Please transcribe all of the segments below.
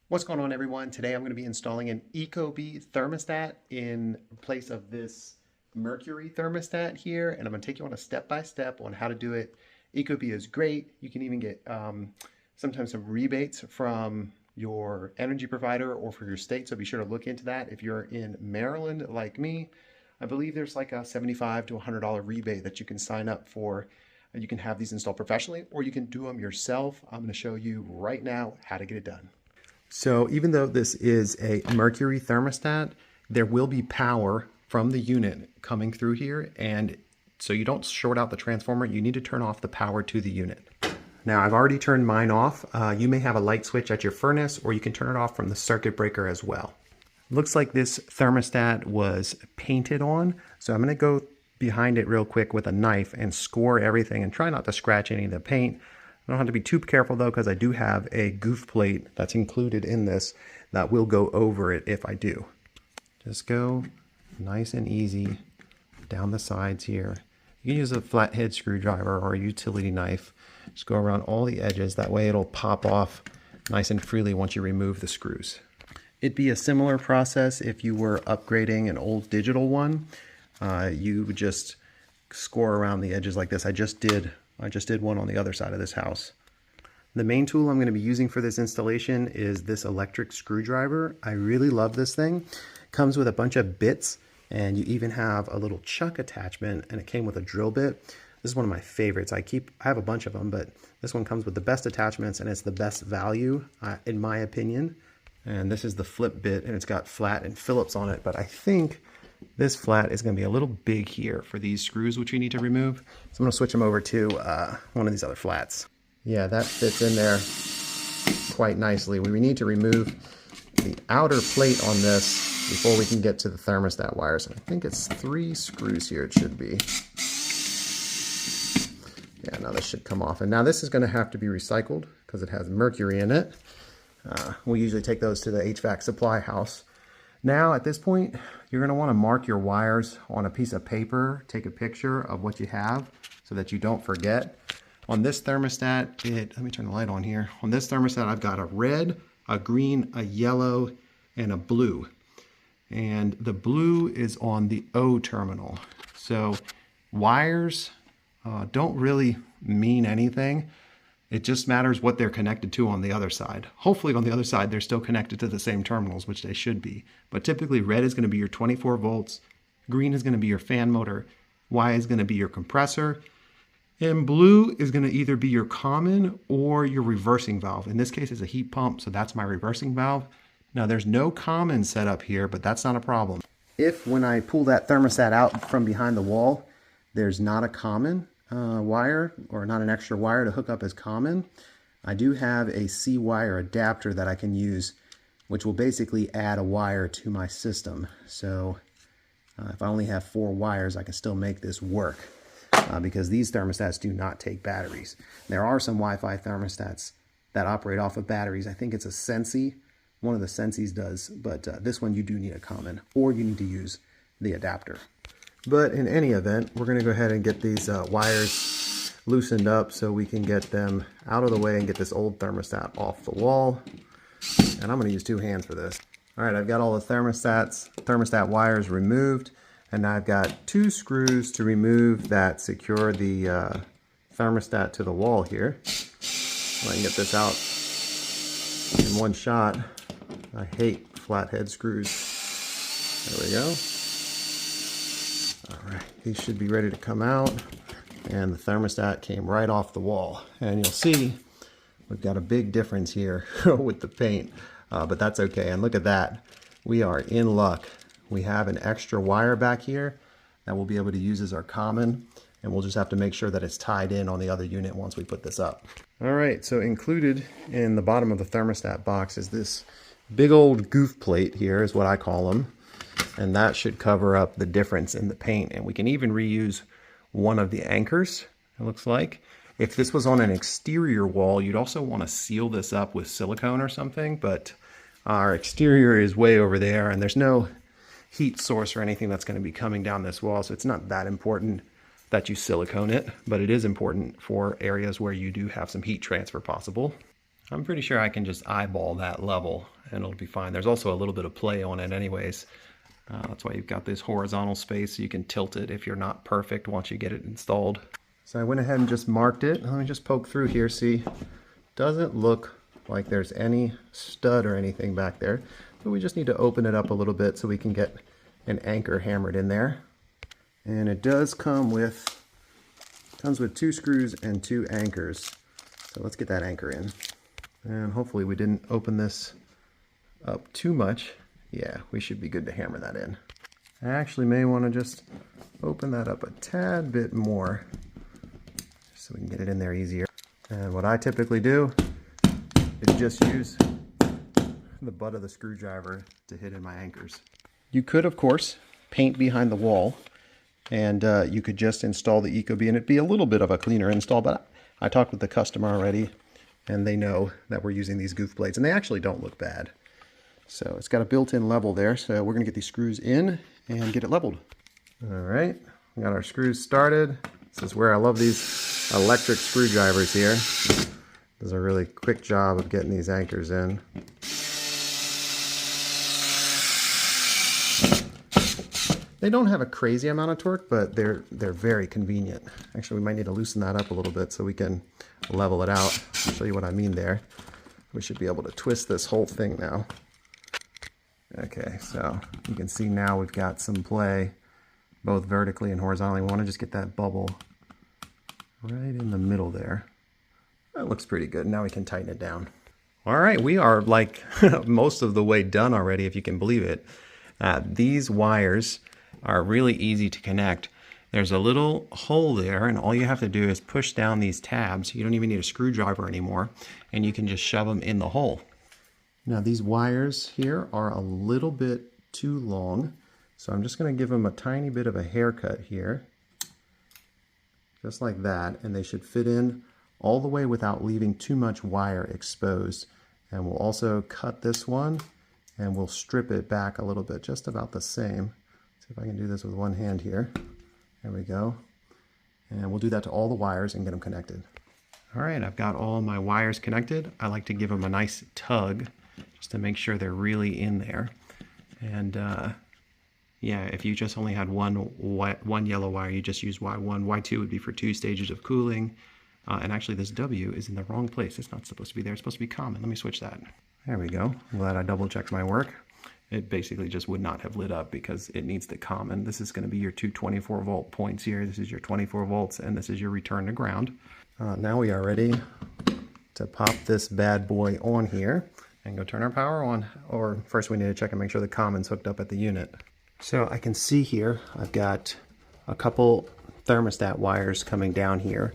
What's going on, everyone? Today I'm going to be installing an ecobee thermostat in place of this mercury thermostat here, and I'm going to take you on a step-by-step on how to do it. Ecobee is great. You can even get sometimes some rebates from your energy provider or for your state, so be sure to look into that. If you're in Maryland like me, I believe there's like a $75 to $100 rebate that you can sign up for. And you can have these installed professionally, or you can do them yourself. I'm going to show you right now how to get it done. So even though this is a mercury thermostat, there will be power from the unit coming through here. And so you don't short out the transformer, you need to turn off the power to the unit. Now I've already turned mine off. You may have a light switch at your furnace, or you can turn it off from the circuit breaker as well. Looks like this thermostat was painted on. So I'm gonna go behind it real quick with a knife and score everything and try not to scratch any of the paint. I don't have to be too careful though, because I do have a goof plate that's included in this that will go over it if I do. Just go nice and easy down the sides here. You can use a flathead screwdriver or a utility knife. Just go around all the edges. That way it'll pop off nice and freely once you remove the screws. It'd be a similar process if you were upgrading an old digital one. You would just score around the edges like this. I just did one on the other side of this house. The main tool I'm going to be using for this installation is this electric screwdriver. I really love this thing. It comes with a bunch of bits, and you even have a little chuck attachment, and it came with a drill bit. This is one of my favorites. I have a bunch of them, but this one comes with the best attachments, and it's the best value, in my opinion. And this is the flip bit, and it's got flat and Phillips on it, but I think this flat is going to be a little big here for these screws, which we need to remove. So I'm going to switch them over to one of these other flats. Yeah, that fits in there quite nicely. We need to remove the outer plate on this before we can get to the thermostat wires. And I think it's 3 screws here, it should be. Yeah, now this should come off. And now this is going to have to be recycled because it has mercury in it. We usually take those to the HVAC supply house. Now at this point, you're going to want to mark your wires on a piece of paper, take a picture of what you have so that you don't forget. On this thermostat, let me turn the light on here. On this thermostat, I've got a red, a green, a yellow, and a blue. And the blue is on the O terminal. So wires don't really mean anything. It just matters what they're connected to on the other side. Hopefully on the other side, they're still connected to the same terminals, which they should be. But typically red is going to be your 24 volts, green is going to be your fan motor, Y is going to be your compressor, and blue is going to either be your common or your reversing valve. In this case, it's a heat pump, so that's my reversing valve. Now there's no common set up here, but that's not a problem. If when I pull that thermostat out from behind the wall, there's not a common wire or not an extra wire to hook up as common, I do have a C wire adapter that I can use, which will basically add a wire to my system. So if I only have 4 wires, I can still make this work because these thermostats do not take batteries. There are some Wi-Fi thermostats that operate off of batteries. I think it's a Sensi. One of the Sensis does, but this one you do need a common, or you need to use the adapter. But in any event, we're going to go ahead and get these wires loosened up so we can get them out of the way and get this old thermostat off the wall. And I'm going to use 2 hands for this. All right, I've got all the thermostat wires removed, and now I've got 2 screws to remove that secure the thermostat to the wall here. I can get this out in one shot. I hate flathead screws. There we go. All right, these should be ready to come out, and the thermostat came right off the wall. And you'll see we've got a big difference here with the paint, but that's okay. And look at that, we are in luck. We have an extra wire back here that we'll be able to use as our common, and we'll just have to make sure that it's tied in on the other unit once we put this up. All right, so included in the bottom of the thermostat box is this big old goof plate here, is what I call them. And that should cover up the difference in the paint. And we can even reuse one of the anchors, it looks like. If this was on an exterior wall, you'd also want to seal this up with silicone or something, but our exterior is way over there and there's no heat source or anything that's going to be coming down this wall, so it's not that important that you silicone it, but it is important for areas where you do have some heat transfer possible. I'm pretty sure I can just eyeball that level and it'll be fine. There's also a little bit of play on it anyways. That's why you've got this horizontal space so you can tilt it if you're not perfect once you get it installed. So I went ahead and just marked it. Let me just poke through here, see. Doesn't look like there's any stud or anything back there, but we just need to open it up a little bit so we can get an anchor hammered in there. And it does comes with 2 screws and 2 anchors. So let's get that anchor in. And hopefully we didn't open this up too much. Yeah, we should be good to hammer that in. I actually may want to just open that up a tad bit more so we can get it in there easier. And what I typically do is just use the butt of the screwdriver to hit in my anchors. You could, of course, paint behind the wall, and you could just install the ecobee, and it'd be a little bit of a cleaner install, but I talked with the customer already, and they know that we're using these goof blades, and they actually don't look bad. So it's got a built-in level there, so we're going to get these screws in and get it leveled. All right, we got our screws started. This is where I love these electric screwdrivers here. Does a really quick job of getting these anchors in. They don't have a crazy amount of torque, but they're very convenient. Actually, we might need to loosen that up a little bit so we can level it out. I'll show you what I mean there. We should be able to twist this whole thing now. Okay, so you can see now we've got some play both vertically and horizontally. We want to just get that bubble right in the middle there. That looks pretty good. Now we can tighten it down. All right, we are like most of the way done already, if you can believe it. These wires are really easy to connect. There's a little hole there, and all you have to do is push down these tabs. You don't even need a screwdriver anymore, and you can just shove them in the hole. Now these wires here are a little bit too long, so I'm just going to give them a tiny bit of a haircut here, just like that, and they should fit in all the way without leaving too much wire exposed. And we'll also cut this one, and we'll strip it back a little bit, just about the same. See if I can do this with one hand here. There we go. And we'll do that to all the wires and get them connected. All right, I've got all my wires connected. I like to give them a nice tug just to make sure they're really in there. And yeah, if you just only had one yellow wire, you just use Y1. Y2 would be for 2 stages of cooling. And actually this W is in the wrong place. It's not supposed to be there. It's supposed to be common. Let me switch that. There we go. I'm glad I double checked my work. It basically just would not have lit up because it needs the common. This is going to be your 2 24-volt points here. This is your 24 volts, and this is your return to ground. Now we are ready to pop this bad boy on here and go turn our power on. Or first we need to check and make sure the common's hooked up at the unit. So I can see here I've got a couple thermostat wires coming down here,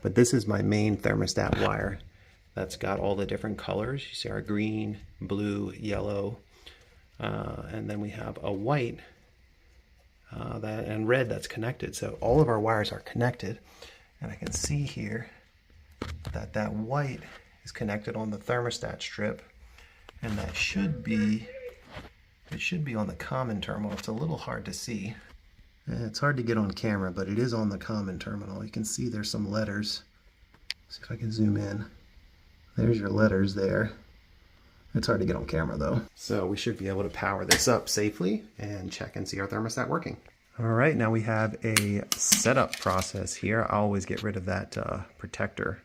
but this is my main thermostat wire that's got all the different colors. You see our green, blue, yellow, and then we have a white and red that's connected. So all of our wires are connected, and I can see here that that white is connected on the thermostat strip, and that should be on the common terminal. It's a little hard to see. It's hard to get on camera, but it is on the common terminal. You can see there's some letters. See if I can zoom in. There's your letters there. It's hard to get on camera though. So we should be able to power this up safely and check and see our thermostat working. All right, now we have a setup process here. I always get rid of that protector.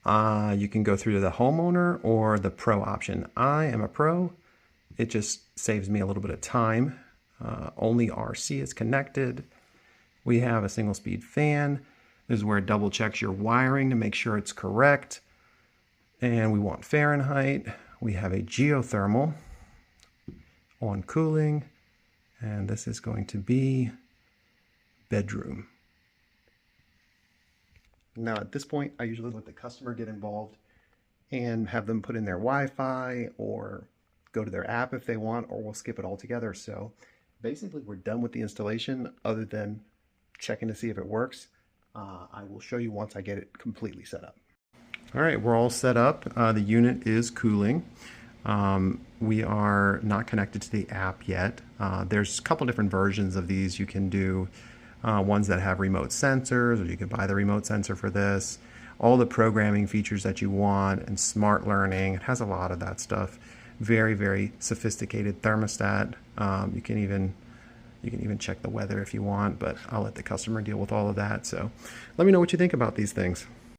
You can go through to the homeowner or the pro option. I am a pro. It just saves me a little bit of time. Only RC is connected. We have a single speed fan. This is where it double checks your wiring to make sure it's correct. And we want Fahrenheit. We have a geothermal on cooling. And this is going to be bedroom. Now at this point, I usually let the customer get involved and have them put in their Wi-Fi or go to their app if they want, or we'll skip it altogether. So basically we're done with the installation other than checking to see if it works. I will show you once I get it completely set up. All right, we're all set up. The unit is cooling. We are not connected to the app yet. There's a couple different versions of these. You can do ones that have remote sensors, or you can buy the remote sensor for this. all the programming features that you want, and smart learning. It has a lot of that stuff. Very, very sophisticated thermostat. You can even check the weather if you want, but I'll let the customer deal with all of that. So let me know what you think about these things.